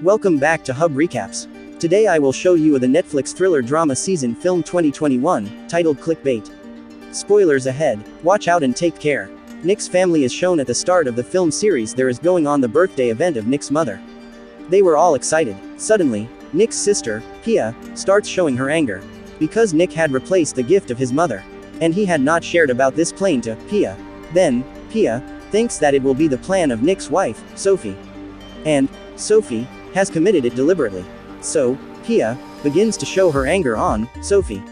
Welcome back to Hub Recaps. Today I will show you the Netflix thriller drama season film 2021, titled Clickbait. Spoilers ahead, watch out and take care. Nick's family is shown at the start of the film series. There is going on the birthday event of Nick's mother. They were all excited. Suddenly, Nick's sister, Pia, starts showing her anger. Because Nick had replaced the gift of his mother. And he had not shared about this plan to Pia. Then, Pia thinks that it will be the plan of Nick's wife, Sophie. And Sophie has committed it deliberately. So, Pia begins to show her anger on Sophie.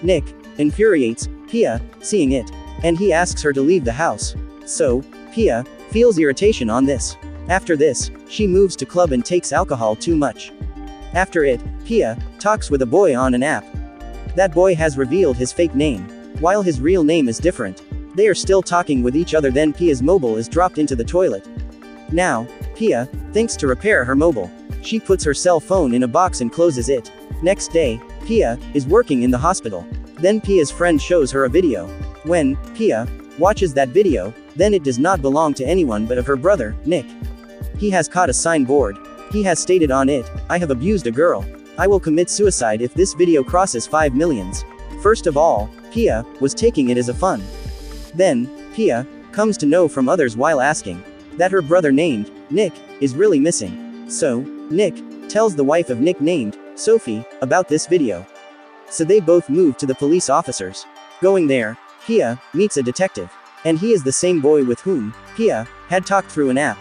Nick infuriates Pia, seeing it, and he asks her to leave the house. So, Pia feels irritation on this. After this, she moves to club and takes alcohol too much. After it, Pia talks with a boy on an app. That boy has revealed his fake name, while his real name is different. They are still talking with each other. Then Pia's mobile is dropped into the toilet. Now, Pia thinks to repair her mobile. She puts her cell phone in a box and closes it. Next day, Pia is working in the hospital. Then Pia's friend shows her a video. When Pia watches that video, then it does not belong to anyone but of her brother, Nick. He has caught a signboard. He has stated on it, "I have abused a girl. I will commit suicide if this video crosses 5 million. First of all, Pia was taking it as a fun. Then, Pia comes to know from others while asking that her brother named Nick is really missing. So, Nick tells the wife of Nick named Sophie about this video. So they both move to the police officers. Going there, Pia meets a detective. And he is the same boy with whom Pia had talked through an app,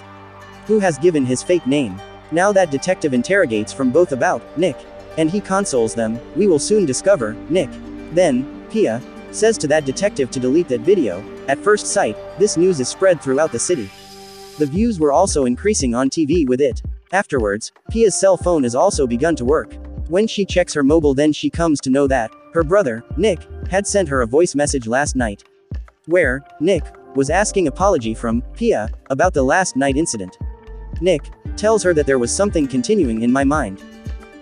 who has given his fake name. Now that detective interrogates from both about Nick, and he consoles them, "We will soon discover Nick." Then, Pia says to that detective to delete that video. At first sight, this news is spread throughout the city. The views were also increasing on TV with it. Afterwards, Pia's cell phone has also begun to work. When she checks her mobile, then she comes to know that her brother, Nick, had sent her a voice message last night, where Nick was asking apology from Pia about the last night incident. Nick tells her that there was something continuing in my mind,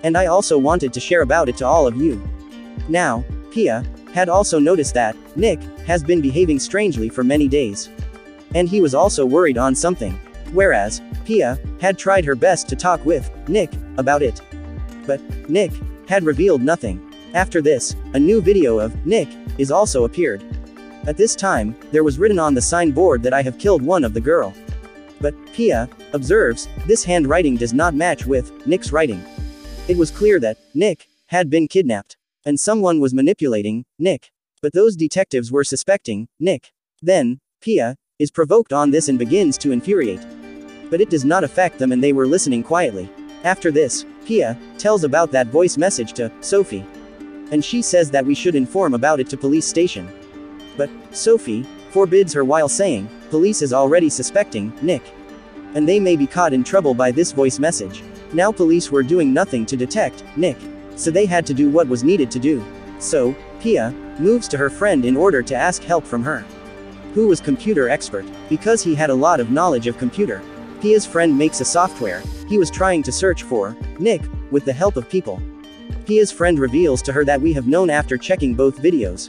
and I also wanted to share about it to all of you. Now, Pia had also noticed that Nick has been behaving strangely for many days, and he was also worried on something. Whereas, Pia had tried her best to talk with Nick about it. But Nick had revealed nothing. After this, a new video of Nick is also appeared. At this time, there was written on the signboard that "I have killed one of the girl." But Pia observes this handwriting does not match with Nick's writing. It was clear that Nick had been kidnapped, and someone was manipulating Nick. But those detectives were suspecting Nick. Then, Pia is provoked on this and begins to infuriate. But it does not affect them, and they were listening quietly. After this, Pia tells about that voice message to Sophie. And she says that we should inform about it to police station. But Sophie forbids her while saying, police is already suspecting Nick, and they may be caught in trouble by this voice message. Now police were doing nothing to detect Nick, so they had to do what was needed to do. So, Pia moves to her friend in order to ask help from her, who was computer expert, because he had a lot of knowledge of computer. Pia's friend makes a software. He was trying to search for Nick with the help of people. Pia's friend reveals to her that we have known after checking both videos,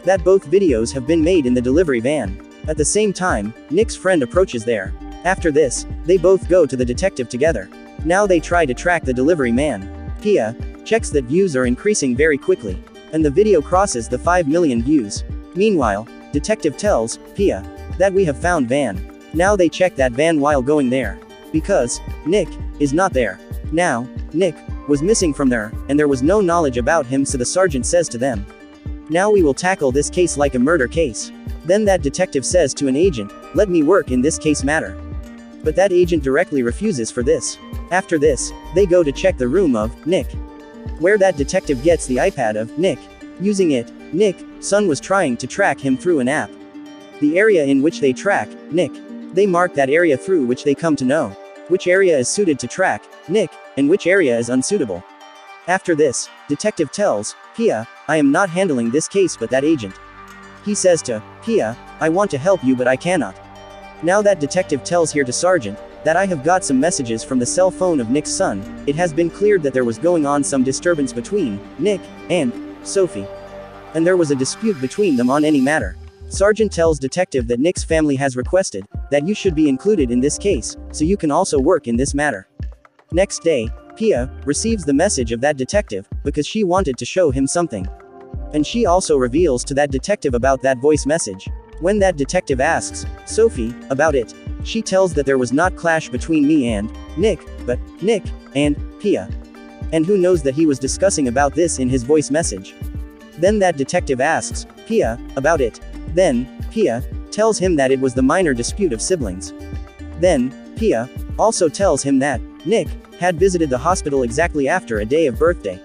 that both videos have been made in the delivery van. At the same time, Nick's friend approaches there. After this, they both go to the detective together. Now they try to track the delivery man. Pia checks that views are increasing very quickly, and the video crosses the 5 million views. Meanwhile, detective tells Pia that we have found van. Now they check that van while going there, because Nick is not there. Now, Nick was missing from there, and there was no knowledge about him, so the sergeant says to them, "Now we will tackle this case like a murder case." Then that detective says to an agent, "Let me work in this case matter." But that agent directly refuses for this. After this, they go to check the room of Nick, where that detective gets the iPad of Nick. Using it, Nick's son was trying to track him through an app. The area in which they track Nick, they mark that area through which they come to know which area is suited to track Nick, and which area is unsuitable. After this, detective tells Pia, "I am not handling this case but that agent." He says to Pia, "I want to help you but I cannot." Now that detective tells here to sergeant that I have got some messages from the cell phone of Nick's son. It has been cleared that there was going on some disturbance between Nick and Sophie, and there was a dispute between them on any matter. Sergeant tells detective that Nick's family has requested that you should be included in this case, so you can also work in this matter. Next day, Pia receives the message of that detective because she wanted to show him something. And she also reveals to that detective about that voice message. When that detective asks Sophie about it, she tells that there was not clash between me and Nick, but Nick and Pia. And who knows that he was discussing about this in his voice message. Then that detective asks Pia about it. Then Pia tells him that it was the minor dispute of siblings. Then Pia also tells him that Nick had visited the hospital exactly after a day of birthday,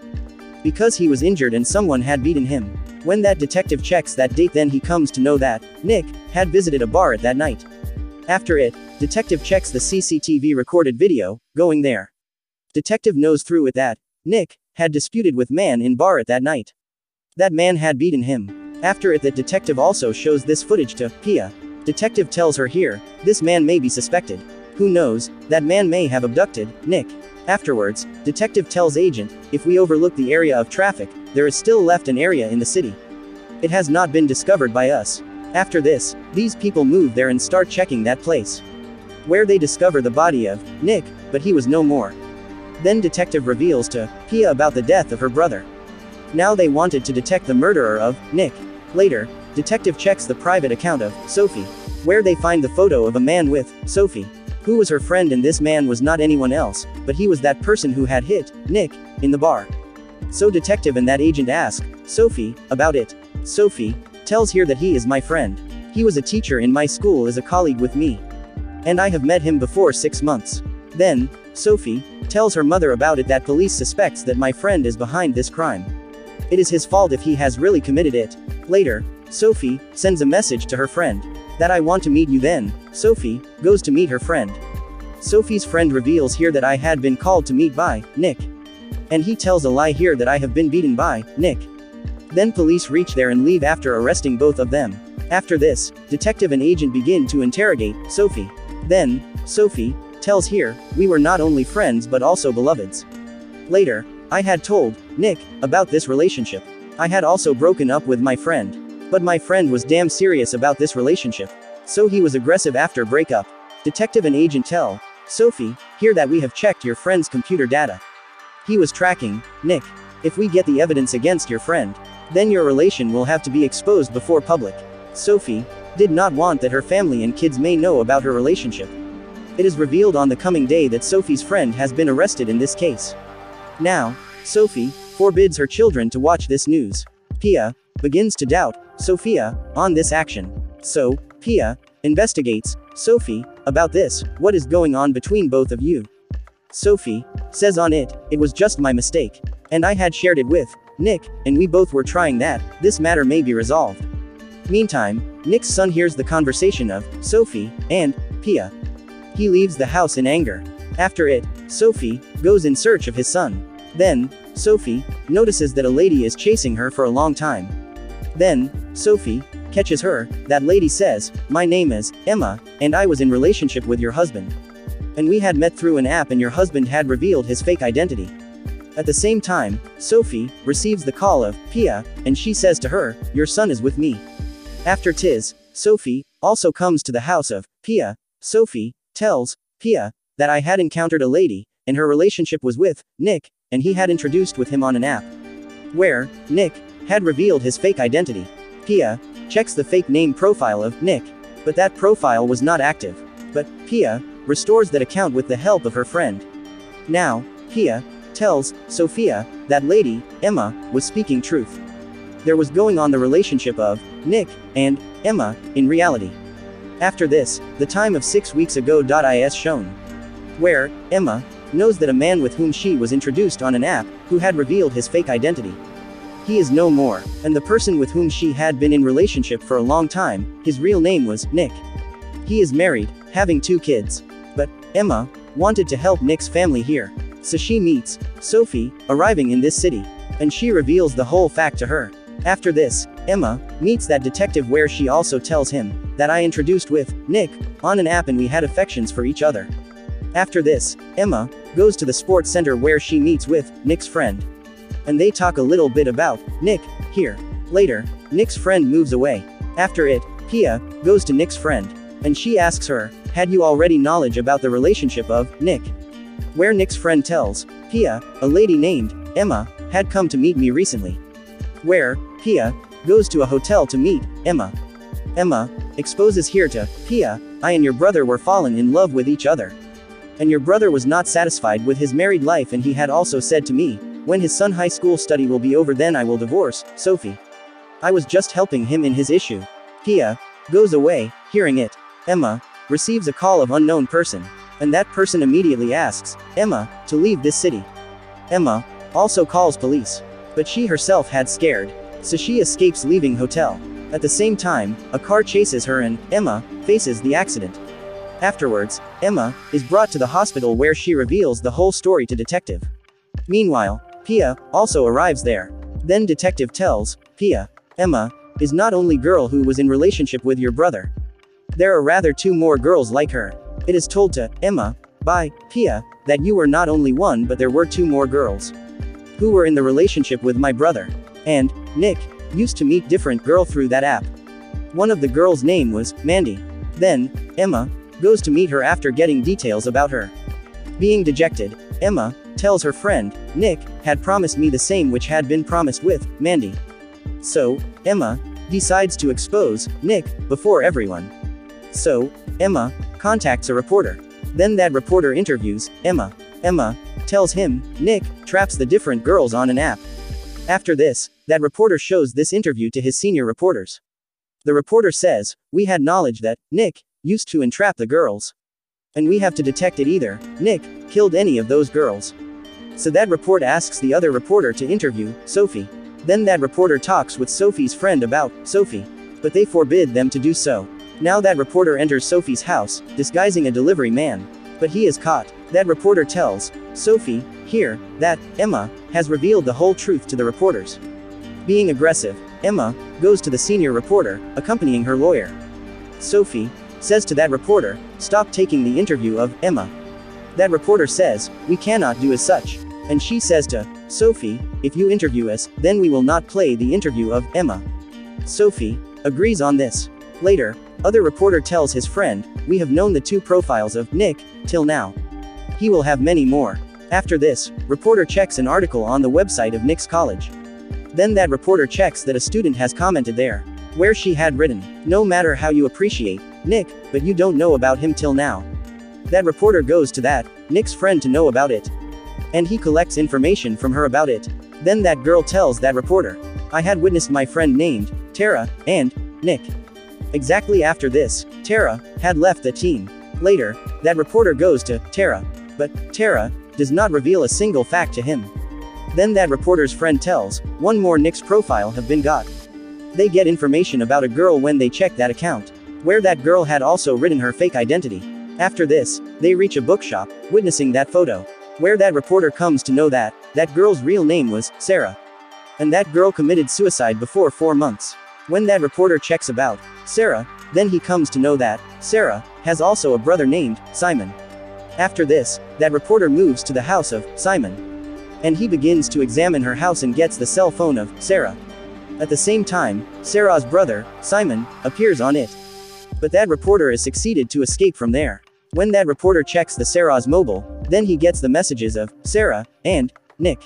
because he was injured and someone had beaten him. When that detective checks that date, then he comes to know that Nick had visited a bar at that night. After it, detective checks the CCTV recorded video, going there. Detective knows through it that Nick had disputed with man in bar at that night. That man had beaten him. After it, that detective also shows this footage to Pia. Detective tells her here, this man may be suspected. Who knows, that man may have abducted Nick. Afterwards, detective tells agent, if we overlook the area of traffic, there is still left an area in the city. It has not been discovered by us. After this, these people move there and start checking that place, where they discover the body of Nick, but he was no more. Then detective reveals to Pia about the death of her brother. Now they wanted to detect the murderer of Nick. Later, detective checks the private account of Sophie, where they find the photo of a man with Sophie, who was her friend, and this man was not anyone else, but he was that person who had hit Nick in the bar. So detective and that agent ask Sophie about it. Sophie tells here that he is my friend. He was a teacher in my school as a colleague with me. And I have met him before 6 months. Then, Sophie tells her mother about it, that police suspects that my friend is behind this crime. It is his fault if he has really committed it. Later, Sophie sends a message to her friend that I want to meet you. Then Sophie goes to meet her friend. Sophie's friend reveals here that I had been called to meet by Nick. And he tells a lie here that I have been beaten by Nick. Then police reach there and leave after arresting both of them. After this, detective and agent begin to interrogate Sophie. Then Sophie tells here, we were not only friends but also beloveds. Later, I had told Nick about this relationship. I had also broken up with my friend. But my friend was damn serious about this relationship. So he was aggressive after breakup. Detective and agent tell Sophie here that we have checked your friend's computer data. He was tracking Nick. If we get the evidence against your friend, then your relation will have to be exposed before public. Sophie did not want that her family and kids may know about her relationship. It is revealed on the coming day that Sophie's friend has been arrested in this case. Now, Sophie forbids her children to watch this news. Pia begins to doubt Sophia on this action. So, Pia investigates Sophie about this, what is going on between both of you. Sophie says on it, it was just my mistake. And I had shared it with Nick, and we both were trying that this matter may be resolved. Meantime, Nick's son hears the conversation of Sophie and Pia. He leaves the house in anger. After it, Sophie goes in search of his son. Then, Sophie notices that a lady is chasing her for a long time. Then, Sophie catches her. That lady says, my name is Emma, and I was in relationship with your husband. And we had met through an app, and your husband had revealed his fake identity. At the same time, Sophie receives the call of Pia, and she says to her, your son is with me. After tis, Sophie also comes to the house of Pia. Sophie tells Pia that I had encountered a lady, and her relationship was with Nick, and he had introduced with him on an app, where Nick had revealed his fake identity. Pia checks the fake name profile of Nick, but that profile was not active. But Pia restores that account with the help of her friend. Now, Pia tells Sophia that lady, Emma, was speaking truth. There was going on the relationship of Nick and Emma in reality. After this, the time of 6 weeks ago is shown, where Emma knows that a man with whom she was introduced on an app, who had revealed his fake identity. He is no more, and the person with whom she had been in relationship for a long time, his real name was Nick. He is married, having 2 kids. But Emma wanted to help Nick's family here. So she meets Sophie, arriving in this city, and she reveals the whole fact to her. After this, Emma meets that detective, where she also tells him that I introduced with Nick on an app and we had affections for each other. After this, Emma goes to the sports center where she meets with Nick's friend. And they talk a little bit about Nick here. Later, Nick's friend moves away. After it, Pia goes to Nick's friend, and she asks her, had you already knowledge about the relationship of Nick where Nick's friend tells Pia, a lady named Emma had come to meet me recently. Where Pia goes to a hotel to meet Emma. Emma exposes here to Pia, I and your brother were fallen in love with each other. And your brother was not satisfied with his married life, and he had also said to me, when his son high school study will be over, then I will divorce Sophie. I was just helping him in his issue. Pia goes away. Hearing it, Emma receives a call of unknown person, and that person immediately asks Emma to leave this city. Emma also calls police, but she herself had scared, so she escapes leaving hotel. At the same time, a car chases her and Emma faces the accident. Afterwards, Emma is brought to the hospital where she reveals the whole story to detective. Meanwhile, Pia also arrives there. Then detective tells Pia, Emma is not only girl who was in relationship with your brother. There are rather two more girls like her. It is told to Emma by Pia that you were not only one, but there were two more girls who were in the relationship with my brother. And Nick used to meet different girl through that app. One of the girls' name was Mandy. Then Emma goes to meet her after getting details about her. Being dejected, Emma tells her friend Nick had promised me the same which had been promised with Mandy. So Emma decides to expose Nick before everyone. So Emma contacts a reporter. Then that reporter interviews Emma. Emma tells him Nick traps the different girls on an app. After this, that reporter shows this interview to his senior reporters. The reporter says, we had knowledge that Nick used to entrap the girls. And we have to detect it either Nick killed any of those girls. So that report asks the other reporter to interview Sophie. Then that reporter talks with Sophie's friend about Sophie, but they forbid them to do so. Now that reporter enters Sophie's house, disguising a delivery man. But he is caught. That reporter tells Sophie here that Emma has revealed the whole truth to the reporters. Being aggressive, Emma goes to the senior reporter, accompanying her lawyer. Sophie says to that reporter, stop taking the interview of Emma. That reporter says, we cannot do as such. And she says to Sophie, if you interview us, then we will not play the interview of Emma. Sophie agrees on this. Later, other reporter tells his friend, we have known the two profiles of Nick till now. He will have many more. After this, reporter checks an article on the website of Nick's college. Then that reporter checks that a student has commented there, where she had written, no matter how you appreciate Nick, but you don't know about him till now. That reporter goes to that Nick's friend to know about it. And he collects information from her about it. Then that girl tells that reporter, I had witnessed my friend named Tara and Nick. Exactly after this, Tara had left the team. Later, that reporter goes to Tara, but Tara does not reveal a single fact to him. Then that reporter's friend tells, one more Nick's profile have been got. They get information about a girl when they check that account, where that girl had also written her fake identity. After this, they reach a bookshop, witnessing that photo, where that reporter comes to know that that girl's real name was Sarah. And that girl committed suicide before 4 months. When that reporter checks about Sarah, then he comes to know that Sarah has also a brother named Simon. After this, that reporter moves to the house of Simon. And he begins to examine her house and gets the cell phone of Sarah. At the same time, Sarah's brother, Simon, appears on it. But that reporter is succeeded to escape from there. When that reporter checks the Sarah's mobile, then he gets the messages of Sarah and Nick.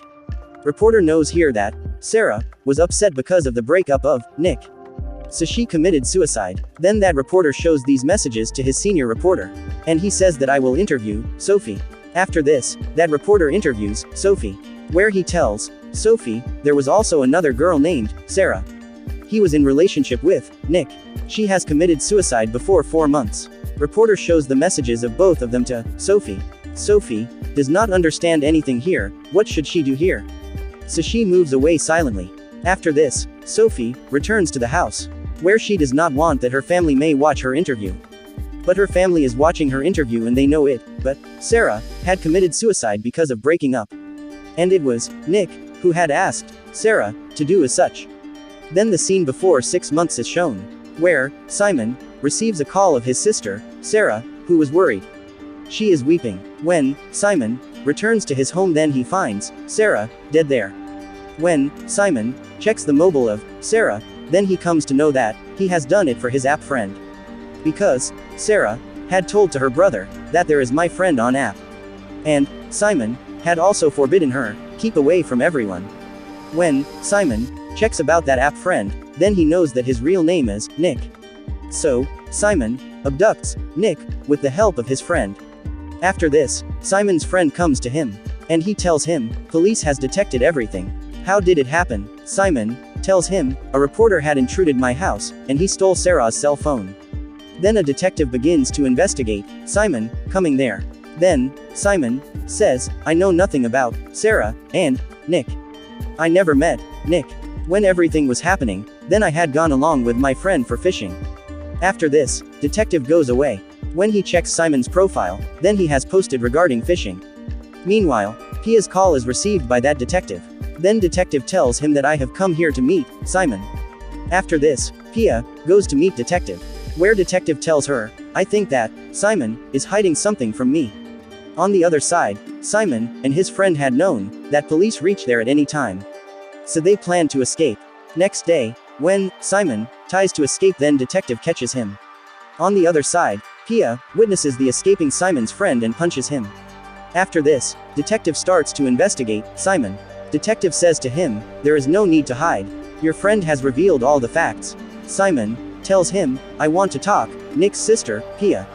Reporter knows here that Sarah was upset because of the breakup of Nick. So she committed suicide. Then that reporter shows these messages to his senior reporter. And he says that I will interview Sophie. After this, that reporter interviews Sophie, where he tells Sophie there was also another girl named Sarah. He was in relationship with Nick. She has committed suicide before 4 months. Reporter shows the messages of both of them to Sophie. Sophie does not understand anything here. What should she do here? So she moves away silently. After this, Sophie returns to the house, where she does not want that her family may watch her interview. But her family is watching her interview and they know it, but Sarah had committed suicide because of breaking up. And it was Nick who had asked Sarah to do as such. Then the scene before 6 months is shown, where Simon receives a call of his sister, Sarah, who was worried. She is weeping. When Simon returns to his home, then he finds Sarah dead there. When Simon checks the mobile of Sarah, then he comes to know that he has done it for his app friend. Because Sarah had told to her brother that there is my friend on app. And Simon had also forbidden her, keep away from everyone. When Simon checks about that app friend, then he knows that his real name is Nick. So Simon abducts Nick with the help of his friend. After this, Simon's friend comes to him, and he tells him, police has detected everything. How did it happen? Simon tells him, a reporter had intruded my house, and he stole Sarah's cell phone. Then a detective begins to investigate Simon coming there. Then Simon says, I know nothing about Sarah and Nick. I never met Nick. When everything was happening, then I had gone along with my friend for fishing. After this, detective goes away. When he checks Simon's profile, then he has posted regarding fishing. Meanwhile, Pia's call is received by that detective. Then detective tells him that I have come here to meet Simon. After this, Pia goes to meet detective, where detective tells her, I think that Simon is hiding something from me. On the other side, Simon and his friend had known that police reach there at any time. So they plan to escape. Next day, when Simon tries to escape, then detective catches him. On the other side, Pia witnesses the escaping Simon's friend and punches him. After this, detective starts to investigate Simon. Detective says to him, there is no need to hide. Your friend has revealed all the facts. Simon tells him, I want to talk, Nick's sister, Pia.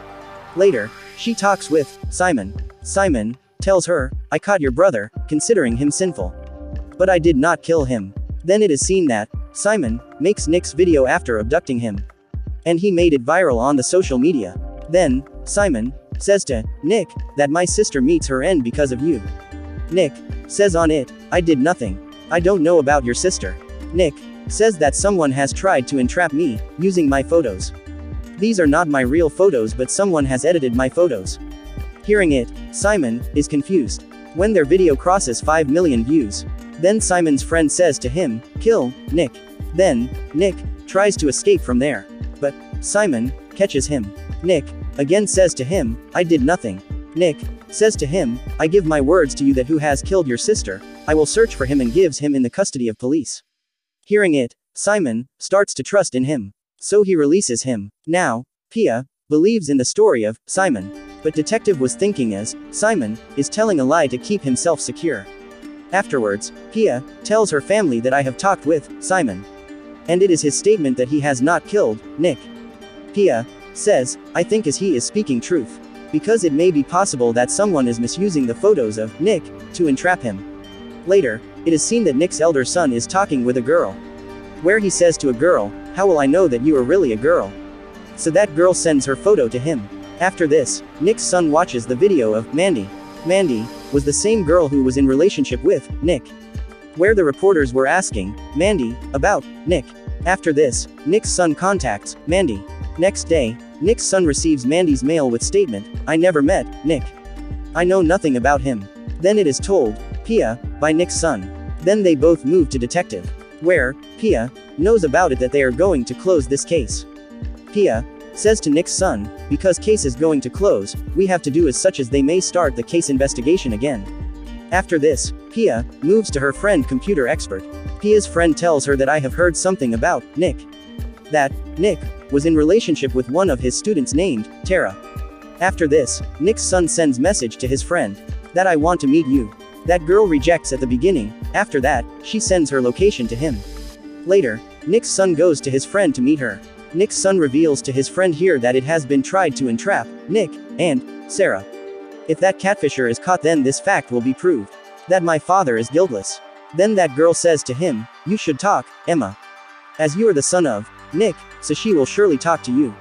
Later, she talks with Simon. Simon tells her, I caught your brother, considering him sinful. But I did not kill him. Then it is seen that Simon makes Nick's video after abducting him. And he made it viral on the social media. Then Simon says to Nick that my sister meets her end because of you. Nick says on it, I did nothing. I don't know about your sister. Nick says that someone has tried to entrap me using my photos. These are not my real photos, but someone has edited my photos. Hearing it, Simon is confused. When their video crosses 5 million views, then Simon's friend says to him, kill Nick. Then Nick tries to escape from there, but Simon catches him. Nick again says to him, I did nothing. Nick says to him, I give my words to you that who has killed your sister, I will search for him, and gives him in the custody of police. Hearing it, Simon starts to trust in him. So he releases him. Now, Pia believes in the story of Simon. But detective was thinking as Simon is telling a lie to keep himself secure. Afterwards, Pia tells her family that I have talked with Simon. And it is his statement that he has not killed Nick. Pia says, I think as he is speaking truth. Because it may be possible that someone is misusing the photos of Nick to entrap him. Later, it is seen that Nick's elder son is talking with a girl. Where he says to a girl, how will I know that you are really a girl? So that girl sends her photo to him. After this, Nick's son watches the video of Mandy. Mandy was the same girl who was in relationship with Nick. Where the reporters were asking Mandy about Nick. After this, Nick's son contacts Mandy. Next day, Nick's son receives Mandy's mail with statement, I never met Nick. I know nothing about him. Then it is told Pia by Nick's son. Then they both move to detective, where Pia knows about it that they are going to close this case. Pia says to Nick's son, because case is going to close, we have to do as such as they may start the case investigation again. After this, Pia moves to her friend computer expert. Pia's friend tells her that I have heard something about Nick. That Nick was in relationship with one of his students named Tara. After this, Nick's son sends message to his friend that I want to meet you. That girl rejects at the beginning. After that, she sends her location to him. Later, Nick's son goes to his friend to meet her. Nick's son reveals to his friend here that it has been tried to entrap Nick and Sarah. If that catfisher is caught, then this fact will be proved that my father is guiltless. Then that girl says to him, you should talk, Emma. As you are the son of Nick, so she will surely talk to you.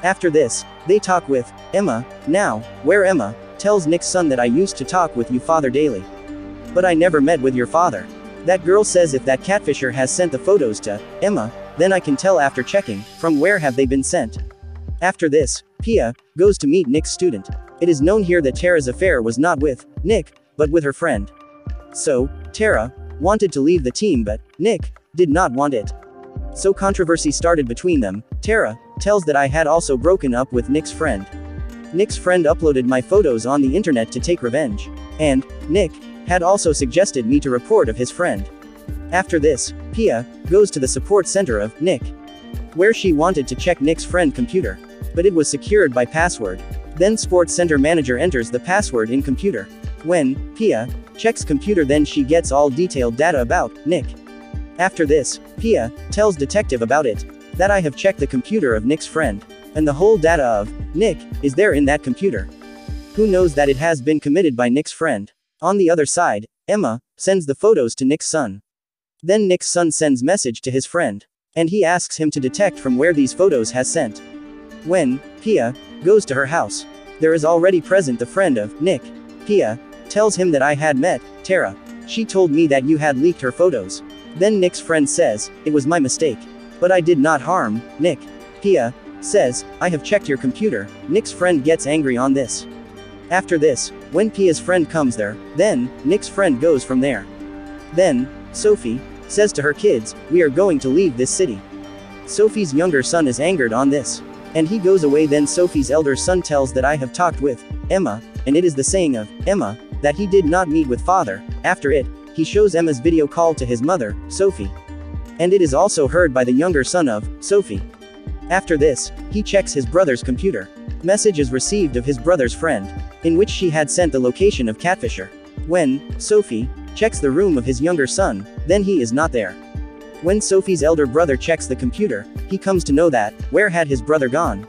After this, they talk with Emma, now, where Emma tells Nick's son that I used to talk with you father daily. But I never met with your father. That girl says if that catfisher has sent the photos to Emma, then I can tell after checking, from where have they been sent. After this, Pia goes to meet Nick's student. It is known here that Tara's affair was not with Nick, but with her friend. So, Tara wanted to leave the team, but Nick did not want it. So controversy started between them. Tara tells that I had also broken up with Nick's friend. Nick's friend uploaded my photos on the internet to take revenge. And Nick had also suggested me to report of his friend. After this, Pia goes to the support center of Nick, where she wanted to check Nick's friend computer, but it was secured by password. Then sports center manager enters the password in computer. When Pia checks computer, then she gets all detailed data about Nick. After this, Pia tells detective about it, that I have checked the computer of Nick's friend, and the whole data of Nick is there in that computer. Who knows that it has been committed by Nick's friend? On the other side, Emma sends the photos to Nick's son. Then Nick's son sends message to his friend, and he asks him to detect from where these photos has sent. When Pia goes to her house, there is already present the friend of Nick. Pia tells him that I had met Tara. She told me that you had leaked her photos. Then Nick's friend says, it was my mistake. But I did not harm Nick. Pia says, I have checked your computer. Nick's friend gets angry on this. After this, when Pia's friend comes there, then Nick's friend goes from there. Then Sophie says to her kids, we are going to leave this city. Sophie's younger son is angered on this, and he goes away. Then Sophie's elder son tells that I have talked with Emma, and it is the saying of Emma that he did not meet with father. After it, he shows Emma's video call to his mother, Sophie. And it is also heard by the younger son of Sophie. After this, he checks his brother's computer. Message is received of his brother's friend, in which she had sent the location of Catfisher. When Sophie checks the room of his younger son, then he is not there. When Sophie's elder brother checks the computer, he comes to know that, where had his brother gone?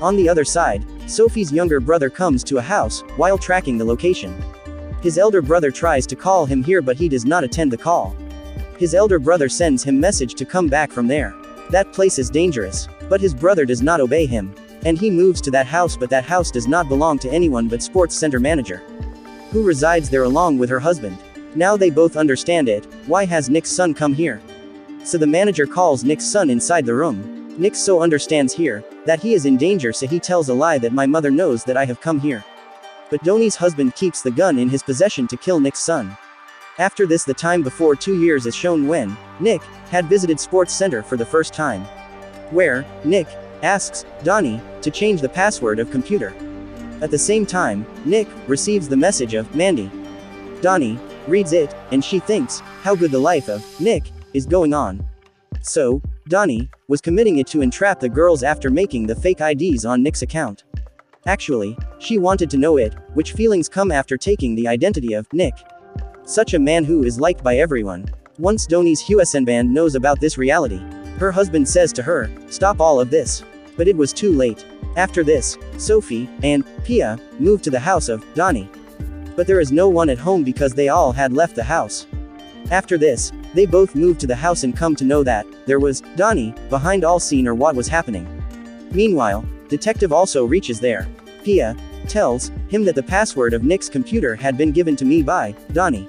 On the other side, Sophie's younger brother comes to a house, while tracking the location. His elder brother tries to call him here, but he does not attend the call. His elder brother sends him message to come back from there. That place is dangerous, but his brother does not obey him. And he moves to that house, but that house does not belong to anyone but sports center manager, who resides there along with her husband. Now they both understand it. Why has Nick's son come here? So the manager calls Nick's son inside the room. Nick so understands here that he is in danger, so he tells a lie that my mother knows that I have come here. But Donnie's husband keeps the gun in his possession to kill Nick's son. After this, the time before 2 years is shown when Nick had visited Sports Center for the first time, where Nick asks Donnie to change the password of computer. At the same time, Nick receives the message of Mandy. Donnie reads it, and she thinks how good the life of Nick is going on. So Donnie was committing it to entrap the girls after making the fake IDs on Nick's account. Actually, she wanted to know it, which feelings come after taking the identity of Nick. Such a man who is liked by everyone. Once Donnie's Huesen band knows about this reality, her husband says to her, stop all of this. But it was too late. After this, Sophie and Pia moved to the house of Donnie. But there is no one at home because they all had left the house. After this, they both moved to the house and come to know that there was Donnie behind all scene or what was happening. Meanwhile, detective also reaches there. Pia tells him that the password of Nick's computer had been given to me by Donnie,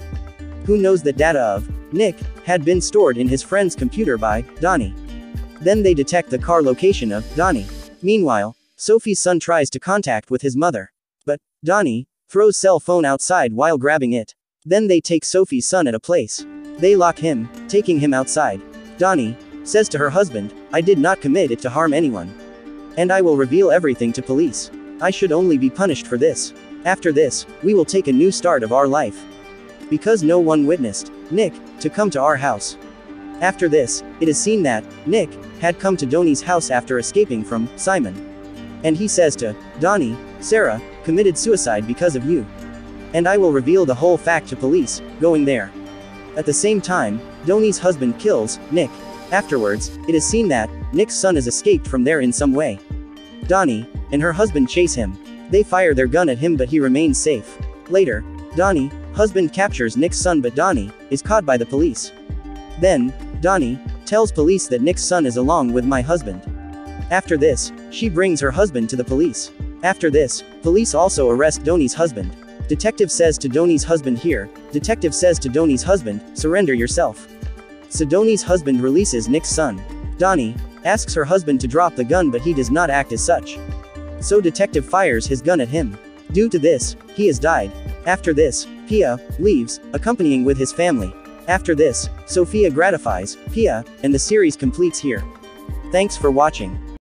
who knows that data of Nick had been stored in his friend's computer by Donnie. Then they detect the car location of Donnie. Meanwhile, Sophie's son tries to contact with his mother, but Donnie throws cell phone outside while grabbing it. Then they take Sophie's son at a place. They lock him, taking him outside. Donnie says to her husband, I did not commit it to harm anyone, and I will reveal everything to police. I should only be punished for this. After this, we will take a new start of our life. Because no one witnessed Nick to come to our house. After this, it is seen that Nick had come to Donnie's house after escaping from Simon. And he says to Donnie, Sarah committed suicide because of you. And I will reveal the whole fact to police, going there. At the same time, Donnie's husband kills Nick. Afterwards, it is seen that Nick's son has escaped from there in some way. Donnie and her husband chase him. They fire their gun at him, but he remains safe. Later, Donnie, husband captures Nick's son, but Donnie is caught by the police. Then, Donnie tells police that Nick's son is along with my husband. After this, she brings her husband to the police. After this, police also arrest Donnie's husband. Detective says to Donnie's husband surrender yourself. So Donnie's husband releases Nick's son. Donnie asks her husband to drop the gun, but he does not act as such. So detective fires his gun at him. Due to this, he has died. After this, Pia leaves, accompanying with his family. After this, Sophia gratifies Pia, and the series completes here. Thanks for watching.